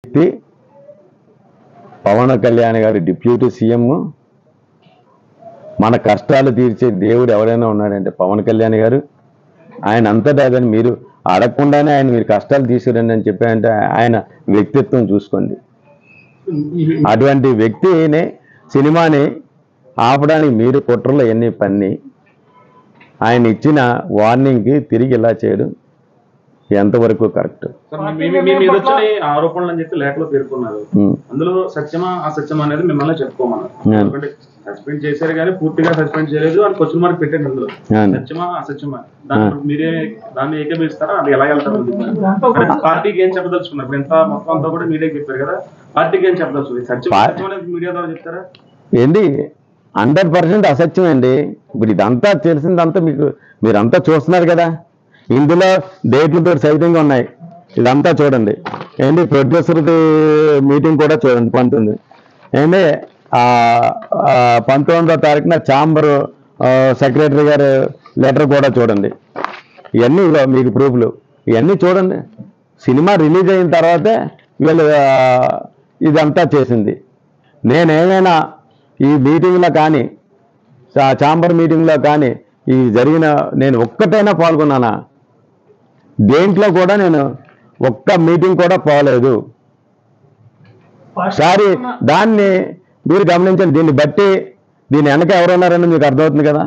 వ్యక్తి పవన్ కళ్యాణ్ గారి deputy CM. మన కష్టాలు తీర్చే దేవుడు ఎవరైనా ఉన్నాడంటే పవన్ కళ్యాణ్ గారు. ఆయన అంతటా అదని మీరు అడగకుండానే ఆయన మీరు కష్టాలు తీసుకురండి అని చెప్పారంటే ఆయన వ్యక్తిత్వం చూసుకోండి. అటువంటి వ్యక్తిని సినిమాని ఆపడానికి మీరు కుట్రలు ఎన్ని పన్ని ఆయన ఇచ్చిన వార్నింగ్కి తిరిగి ఇలా చేయడం ఎంతవరకు కరెక్ట్? ఆరోపణలు అని చెప్పి లేఖలో పేర్కొన్నారు. అందులో సత్యమా అసత్యమా అనేది మిమ్మల్ని చెప్పుకోమన్నారు. ఎందుకంటే సస్పెండ్ చేశారు కానీ పూర్తిగా సస్పెండ్ చేయలేదు అని క్వశ్చన్ మార్క్ పెట్టండి. అందులో సత్యమా అసత్యమా మీరే దాన్ని ఏకీభవిస్తారా? అది ఎలా వెళ్తారు? పార్టీకి ఏం చెప్పదలుచుకున్నారు? ఇప్పుడు ఎంత మొత్తం అంతా కూడా మీడియా చెప్పారు కదా, పార్టీకి ఏం చెప్పదలుచుకుంది? సత్యం మీడియా ద్వారా చెప్తారా? ఏంటి 100% అసత్యం అండి. ఇప్పుడు ఇదంతా తెలిసిందంతా మీరంతా చూస్తున్నారు కదా, ఇందులో డేట్లతో సైతంగా ఉన్నాయి. ఇదంతా చూడండి. ఏంటి ప్రొడ్యూసర్ మీటింగ్ కూడా చూడండి 19. ఏంటి 19వ తారీఖున ఛాంబర్ సెక్రటరీ గారు లెటర్ కూడా చూడండి. ఇవన్నీ మీకు ప్రూఫ్లు ఇవన్నీ చూడండి. సినిమా రిలీజ్ అయిన తర్వాతే వీళ్ళు ఇదంతా చేసింది. నేనేమైనా ఈ మీటింగ్లో కానీ ఛాంబర్ మీటింగ్లో కానీ ఈ జరిగిన నేను ఒక్కటైనా పాల్గొన్నానా? దేంట్లో కూడా నేను ఒక్క మీటింగ్ కూడా పోలేదు. సారీ, దాన్ని మీరు గమనించండి. దీన్ని బట్టి దీని వెనక ఎవరున్నారని మీకు అర్థమవుతుంది కదా.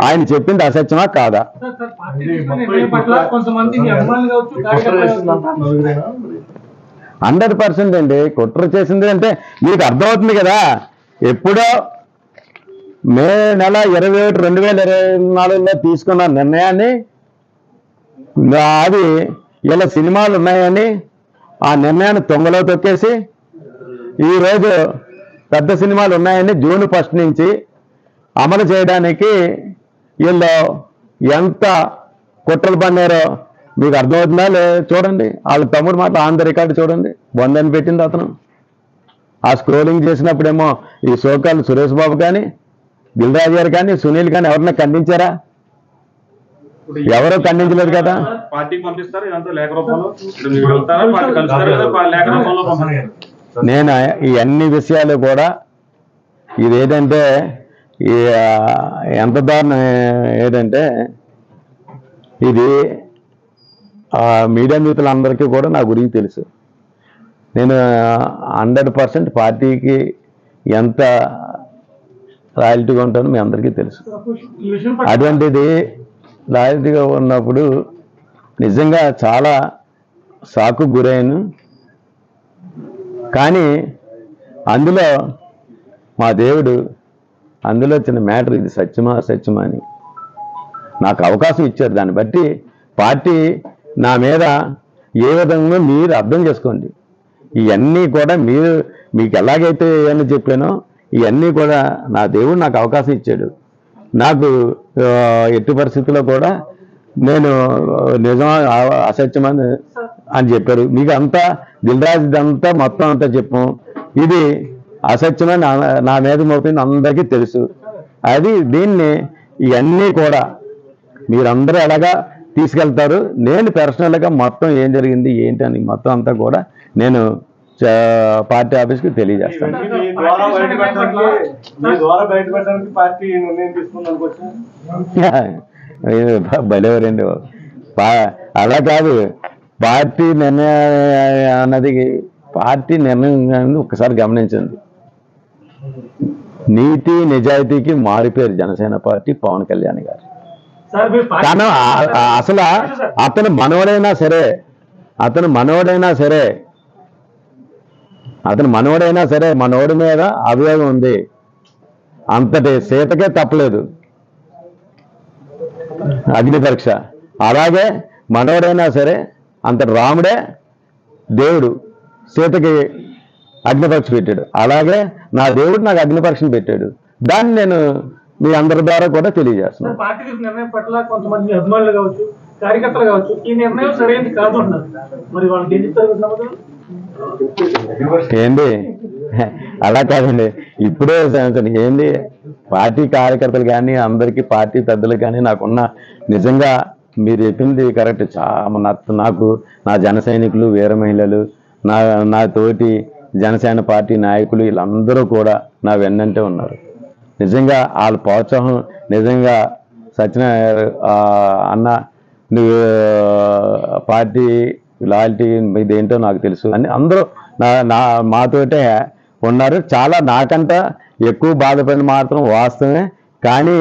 ఆయన చెప్పింది అసత్యమా కాదా? 100% అండి. కుట్ర చేసింది అంటే మీకు అర్థమవుతుంది కదా. ఎప్పుడో మే నెల 27, 2024లో తీసుకున్న నిర్ణయాన్ని అది ఇలా సినిమాలు ఉన్నాయని ఆ నిర్ణయాన్ని తొంగలో తొక్కేసి ఈరోజు పెద్ద సినిమాలు ఉన్నాయని జూన్ 1 నుంచి అమలు చేయడానికి వీళ్ళు ఎంత కుట్రలు పన్నారో మీకు అర్థమవుతుందా? చూడండి. వాళ్ళ తమ్ముడు మాట ఆన్ ద రికార్డు చూడండి. బొందని పెట్టింది అతను. ఆ స్క్రోలింగ్ చేసినప్పుడేమో ఈ సోకాలు సురేష్ బాబు కానీ దిల్ రాజు గారు కానీ సునీల్ కానీ ఎవరన్నా ఖండించారా? ఎవరో ఖండించలేదు కదా. నేను ఈ అన్ని విషయాలు కూడా ఇదేంటంటే ఎంత దారుణం ఏదంటే ఇది మీడియా మిత్రులందరికీ కూడా నా గురించి తెలుసు. నేను 100% పార్టీకి ఎంత లాయల్టీగా ఉంటానో మీ అందరికీ తెలుసు. అటువంటిది లాయల్టీగా ఉన్నప్పుడు నిజంగా చాలా షాకు గురైను. కానీ అందులో మా దేవుడు అందులో చిన్న మ్యాటర్ ఇది సత్యమా అసత్యమా అని నాకు అవకాశం ఇచ్చారు. దాన్ని బట్టి పార్టీ నా మీద ఏ విధంగా మీరు అర్థం చేసుకోండి. ఇవన్నీ కూడా మీకు ఎలాగైతే ఏమని చెప్పానో ఇవన్నీ కూడా నా దేవుడు నాకు అవకాశం ఇచ్చాడు. నాకు ఎట్టి పరిస్థితుల్లో కూడా నేను నిజమా అసత్యమని అని చెప్పారు. మీకు అంతా దిల్రాజుదంతా మొత్తం అంతా చెప్పాం. ఇది అసత్యమని నా మీద మోపింది అందరికీ తెలుసు. దీన్ని ఇవన్నీ కూడా మీరందరూ ఎలాగా తీసుకెళ్తారు. నేను పర్సనల్గా మొత్తం ఏం జరిగింది ఏంటని మొత్తం అంతా కూడా నేను పార్టీ ఆఫీస్కి తెలియజేస్తాను. భలేవరండి. అలా కాదు, పార్టీ నిర్ణయం అన్నది పార్టీ నిర్ణయం ఒకసారి గమనించండి. నీతి నిజాయితీకి మారిపోయారు జనసేన పార్టీ పవన్ కళ్యాణ్ గారు. కానీ అసలు అతను మనవడైనా సరే మనోడి మీద అభియోగం ఉంది. అంతటి సీతకే తప్పలేదు అగ్ని పరీక్ష. అలాగే మనవడైనా సరే అంతటి రాముడే దేవుడు సీతకి అగ్ని పరీక్ష పెట్టాడు. అలాగే నా దేవుడు నాకు అగ్ని పరీక్షను పెట్టాడు. దాన్ని నేను మీ అందరి ద్వారా కూడా తెలియజేస్తున్నాను. పార్టీ నిర్ణయం పట్ల కొంతమంది అభిమానులు కావచ్చు, కార్యకర్తలు కావచ్చు, ఈ నిర్ణయం సరైనది కాదు అన్నారు. మరి వాళ్ళకి ఏం చెప్తారు? ఏంటి అలా కాదండి. ఇప్పుడే ఏంటి పార్టీ కార్యకర్తలు కానీ అందరికీ పార్టీ పెద్దలు కానీ నాకున్న నిజంగా మీరు చెప్పింది కరెక్ట్. నాకు నా జన సైనికులు, వీర మహిళలు, నా తోటి జనసేన పార్టీ నాయకులు వీళ్ళందరూ కూడా నా వెన్నంటే ఉన్నారు. నిజంగా వాళ్ళ ప్రోత్సాహం నిజంగా సత్యనారాయణ అన్న నువ్వు పార్టీ లాయల్టీ ఇదేంటో నాకు తెలుసు అని అందరూ మాతోటే ఉన్నారు. చాలా నాకంట ఎక్కువ బాధపడిన మాత్రం వాస్తవమే. కానీ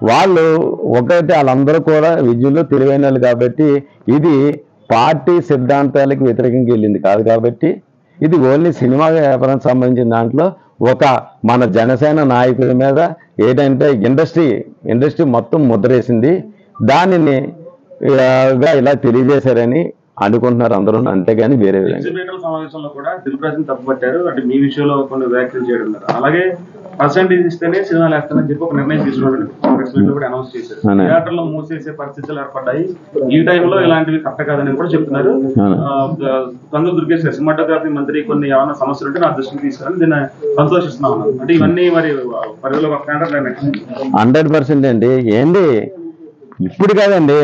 వాళ్ళు ఒకటి వాళ్ళందరూ కూడా విద్యుల్లో తెలివైన వాళ్ళు కాబట్టి ఇది పార్టీ సిద్ధాంతాలకు వ్యతిరేకంగా వెళ్ళింది కాదు. కాబట్టి ఇది ఓన్లీ సినిమా వ్యాపారం సంబంధించిన దాంట్లో ఒక మన జనసేన నాయకుల మీద ఏంటంటే ఇండస్ట్రీ మొత్తం ముద్రేసింది. దానిని ఇలా తెలియజేశారని అనుకుంటున్నారు అందరూ, అంతేగాని వేరే విధంగా. సమావేశంలో కూడా దిల్రాజుని తప్పుపట్టారు. అంటే మీ విషయంలో కొన్ని వ్యాఖ్యలు చేయడం, అలాగే పర్సెంటేజ్ ఇస్తేనే సినిమాలు వేస్తానని చెప్పి ఒక నిర్ణయం తీసుకున్నాడు కూడా అనౌన్స్ చేశారు. థియేటర్లో మూసేసే పరిస్థితులు ఏర్పడ్డాయి. ఈ టైంలో ఇలాంటివి కరెక్ట్ కాదని కూడా చెప్తున్నారు. కందులు దుర్గేష్ సినిమాటోగ్రఫీ మంత్రి కొన్ని ఏమైనా సమస్యలు ఉంటే నా దృష్టికి తీసుకుని దీన్ని సంతోషిస్తున్నా ఉన్నారు. అంటే ఇవన్నీ మరి పరిధిలో 100% అండి. ఏంటి ఇప్పుడు కాదండి,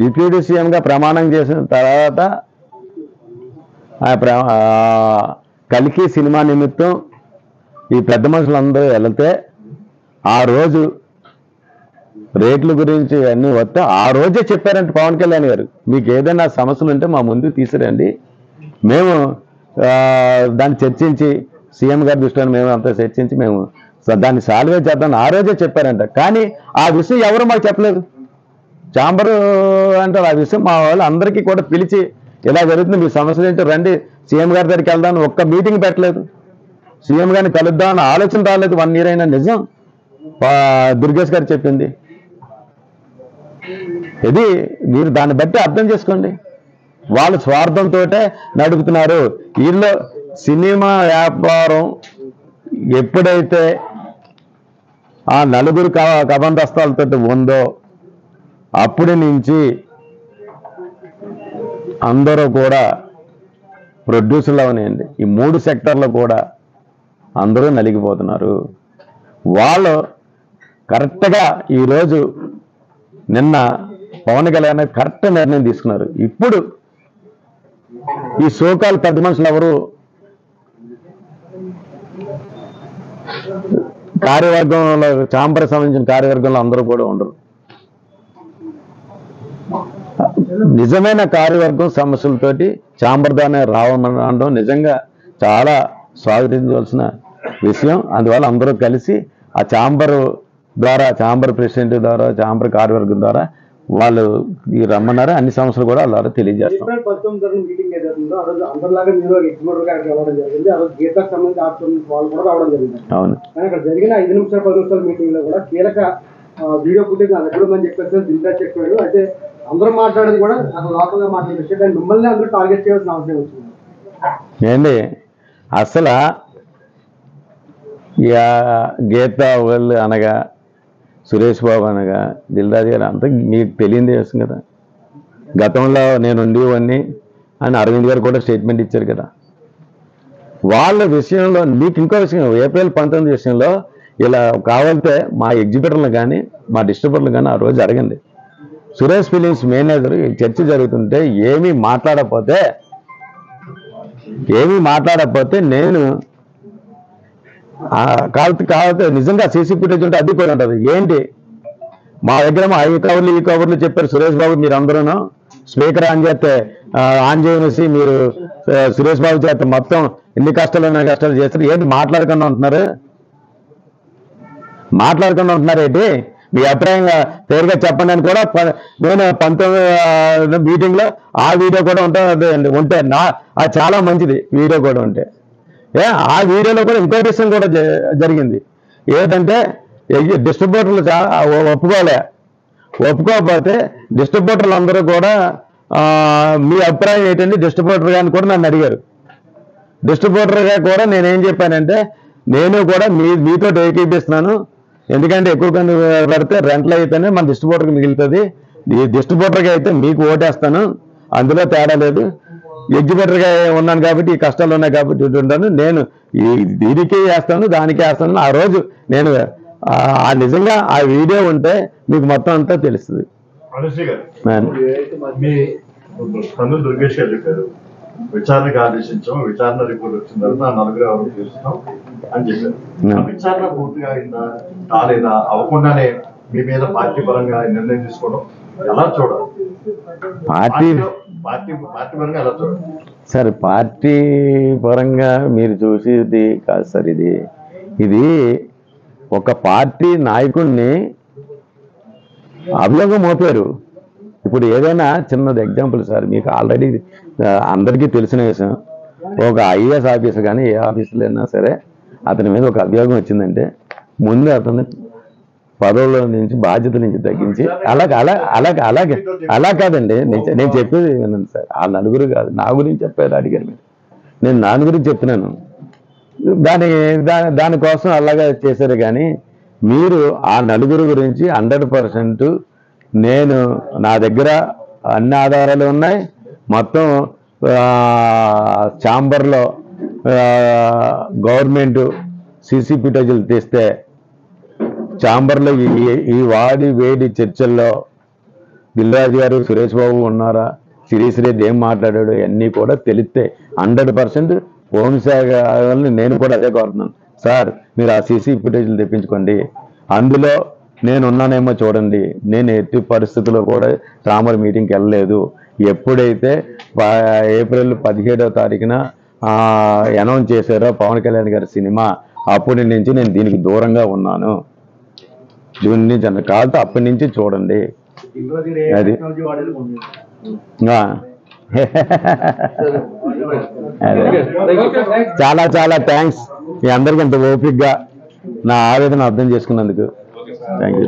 డిప్యూటీ సీఎంగా ప్రమాణం చేసిన తర్వాత కల్కి సినిమా నిమిత్తం ఈ పెద్ద మనుషులందరూ వెళితే ఆ రోజు రేట్ల గురించి అన్నీ వస్తే ఆ రోజే చెప్పారంటే పవన్ కళ్యాణ్ గారు, మీకు ఏదైనా సమస్యలు ఉంటే మా ముందుకు తీసుకురండి, మేము దాన్ని చర్చించి సీఎం గారి దృష్టిలో మేము అంతా చర్చించి మేము దాన్ని సాల్వే చేద్దాం ఆ రోజే చెప్పారంట. కానీ ఆ విషయం ఎవరు మాకు చెప్పలేదు. ఛాంబరు అంటారు ఆ విషయం మా వాళ్ళు అందరికీ కూడా పిలిచి ఇలా జరుగుతుంది, మీ సమస్యలు ఏంటో రండి సీఎం గారి దగ్గరికి వెళ్దామని ఒక్క మీటింగ్ పెట్టలేదు. సీఎం గారిని కలుద్దామని ఆలోచన రాలేదు. 1 year అయినా. నిజం దుర్గేష్ గారు చెప్పింది ఇది. మీరు దాన్ని బట్టి అర్థం చేసుకోండి. వాళ్ళు స్వార్థంతో నడుపుతున్నారు. వీళ్ళు సినిమా వ్యాపారం ఎప్పుడైతే ఆ నలుగురు కబంధస్తాలతో ఉందో అప్పటి నుంచి అందరూ కూడా ప్రొడ్యూసర్లు అవనండి, ఈ 3 సెక్టర్లు కూడా అందరూ నలిగిపోతున్నారు. వాళ్ళు కరెక్ట్గా ఈరోజు నిన్న పవన్ కళ్యాణ్ కరెక్ట్ నిర్ణయం తీసుకున్నారు. ఇప్పుడు ఈ సోకాల్ పెద్ద మనుషులు ఎవరు కార్యవర్గంలో ఛాంబర్ సంబంధించిన కార్యవర్గంలో అందరూ కూడా ఉండరు. నిజమైన కార్యవర్గం సమస్యలతోటి ఛాంబర్ దానే రావడం నిజంగా చాలా స్వాగతించవలసిన విషయం. అందువల్ల అందరూ కలిసి ఆ ఛాంబర్ ద్వారా, ఛాంబర్ ప్రెసిడెంట్ ద్వారా, ఛాంబర్ కార్యవర్గం ద్వారా వాళ్ళు రమ్మన్నారు. అన్ని సమస్యలు కూడా వాళ్ళ తెలియజేస్తాం. మీటింగ్ ఏదైతుందో ఆ రోజు అందరిలాగా మీరు ఎగ్జిబిటర్ గారికి వెళ్ళడం జరిగింది. ఆ రోజు గీతకు సంబంధించి ఆర్టిస్ట్ వాళ్ళు కూడా రావడం జరిగింది. అవును. కానీ అక్కడ జరిగిన 5 నిమిషాల 10 నిమిషాల మీటింగ్ లో కూడా కీలక వీడియో ఫుటేజ్ నా దగ్గర ఉందని చెప్పేసి దిల్రాజ్ చెప్పాడు. అయితే అందరూ మాట్లాడేది కూడా అక్కడ లోకల్ గా మాట్లాడే విషయం, కానీ మిమ్మల్ని అందరూ టార్గెట్ చేయాల్సిన అవసరం వచ్చింది ఏంటి అసలు గీత వాళ్ళు అనగా సురేష్ బాబు అనగా దిల్రాజు గారు అంతా మీకు తెలియదు చేస్తాం కదా. గతంలో నేను ఉండేవాడిని అని అరవింద్ గారు కూడా స్టేట్మెంట్ ఇచ్చారు కదా. వాళ్ళ విషయంలో మీకు ఇంకో విషయం, ఏప్రిల్ 19 విషయంలో ఇలా కావాలంటే మా ఎగ్జిబిటర్లు కానీ మా డిస్ట్రిబ్యూటర్లు కానీ ఆ రోజు అడగండి. సురేష్ ఫిలిమ్స్ మేనేజర్ చర్చ జరుగుతుంటే ఏమీ మాట్లాడకపోతే నేను కాకపోతే నిజంగా సీసీ ఫుటేజ్ ఉంటే అది కూడా ఉంటుంది. ఏంటి మా దగ్గర మా ఈ కవర్లు చెప్పారు సురేష్ బాబు మీరు అందరూ స్పీకర్ ఆన్ చేయనేసి మీరు సురేష్ బాబు చేత మొత్తం ఎన్ని కష్టాలు చేస్తారు. ఏంటి మాట్లాడకుండా ఉంటున్నారు ఏంటి? మీ అభిప్రాయంగా పేరుగా చెప్పండి అని కూడా నేను 19 మీటింగ్లో ఆ వీడియో కూడా ఉంటే అది చాలా మంచిది వీడియో కూడా ఉంటే. ఆ వీడియోలో కూడా ఇంకో విషయం కూడా జరిగింది. ఏంటంటే డిస్ట్రిబ్యూటర్లు ఒప్పుకోకపోతే డిస్ట్రిబ్యూటర్లు అందరూ కూడా మీ అభిప్రాయం ఏంటండి డిస్ట్రిబ్యూటర్ గారిని కూడా నన్ను అడిగారు. డిస్ట్రిబ్యూటర్గా కూడా నేనేం చెప్పానంటే నేను కూడా మీతో ఏకీపిస్తున్నాను. ఎందుకంటే ఎక్కువ కన్ను పెడితే రెంట్లు అయితేనే మన డిస్ట్రిబ్యూటర్కి మిగులుతుంది. ఈ డిస్ట్రిబ్యూటర్గా అయితే మీకు ఓటేస్తాను, అందులో తేడా లేదు. ఎగ్జిబిటర్గా ఉన్నాను కాబట్టి ఈ కష్టాలు ఉన్నాయి కాబట్టి ఉంటాను. నేను దీనికి వేస్తాను దానికి వేస్తాను. ఆ రోజు నేను నిజంగా ఆ వీడియో ఉంటే మీకు మొత్తం అంతా తెలుస్తుంది. దుర్గేష్ గారు చెప్పారు విచారణకు ఆదేశించాం, విచారణ రిపోర్ట్ వచ్చిన తర్వాత ఆ నలుగురు ఎవరు తీరుస్తాం అని చెప్పారు. ఆ విచారణ పూర్తిగా అయిందా కాలేదా, అవ్వకుండానే మీ మీద పార్టీ పరంగా నిర్ణయం తీసుకోవడం ఎలా చూడాలి? పార్టీ పార్టీ పరంగా ఎలా చూడాలి సార్? పార్టీ పరంగా మీరు చూసేది కాదు సార్. ఇది ఒక పార్టీ నాయకుడిని అభియోగం మోపారు. ఇప్పుడు ఏదైనా చిన్నది ఎగ్జాంపుల్ సార్, మీకు ఆల్రెడీ అందరికీ తెలిసిన విషయం, ఒక ఐఏఎస్ ఆఫీసర్ కానీ ఏ ఆఫీసులో అయినా సరే అతని మీద ఒక అభియోగం వచ్చిందంటే ముందు అతన్ని పదవుల నుంచి బాధ్యతల నుంచి తగ్గించి అలా కాదండి. నేను చెప్పేది వినండి సార్. ఆ నలుగురు కాదు, నా గురించి చెప్పారు అడిగారు మీరు, నేను నా గురించి చెప్తున్నాను. దానికోసం అలాగా చేశారు. కానీ మీరు ఆ నలుగురు గురించి 100% నేను నా దగ్గర అన్ని ఆధారాలు ఉన్నాయి. మొత్తం ఛాంబర్లో గవర్నమెంట్ సీసీ ఫుటేజీలు తీస్తే ఛాంబర్లో ఈ వాడి వేడి చర్చల్లో దిల్రాజు గారు, సురేష్ బాబు ఉన్నారా, శిరీష్ రెడ్డి ఏం మాట్లాడాడు, అన్నీ కూడా తెలిస్తే 100% హోంశాఖ నేను కూడా అదే కోరుతున్నాను సార్. మీరు ఆ సీసీ ఫుటేజీలు తెప్పించుకోండి, అందులో నేను ఉన్నానేమో చూడండి. నేను ఎట్టి పరిస్థితుల్లో కూడా ఛాంబర్ మీటింగ్కి వెళ్ళలేదు. ఎప్పుడైతే ఏప్రిల్ 17వ తారీఖున అనౌన్స్ చేశారో పవన్ కళ్యాణ్ గారి సినిమా, అప్పటి నుంచి నేను దీనికి దూరంగా ఉన్నాను. దీని నుంచి అన్న కాదు, అప్పటి నుంచి చూడండి. అది చాలా చాలా థ్యాంక్స్ మీ అందరికీ ఇంత ఓపికగా నా ఆవేదన అర్థం చేసుకున్నందుకు. Thank you.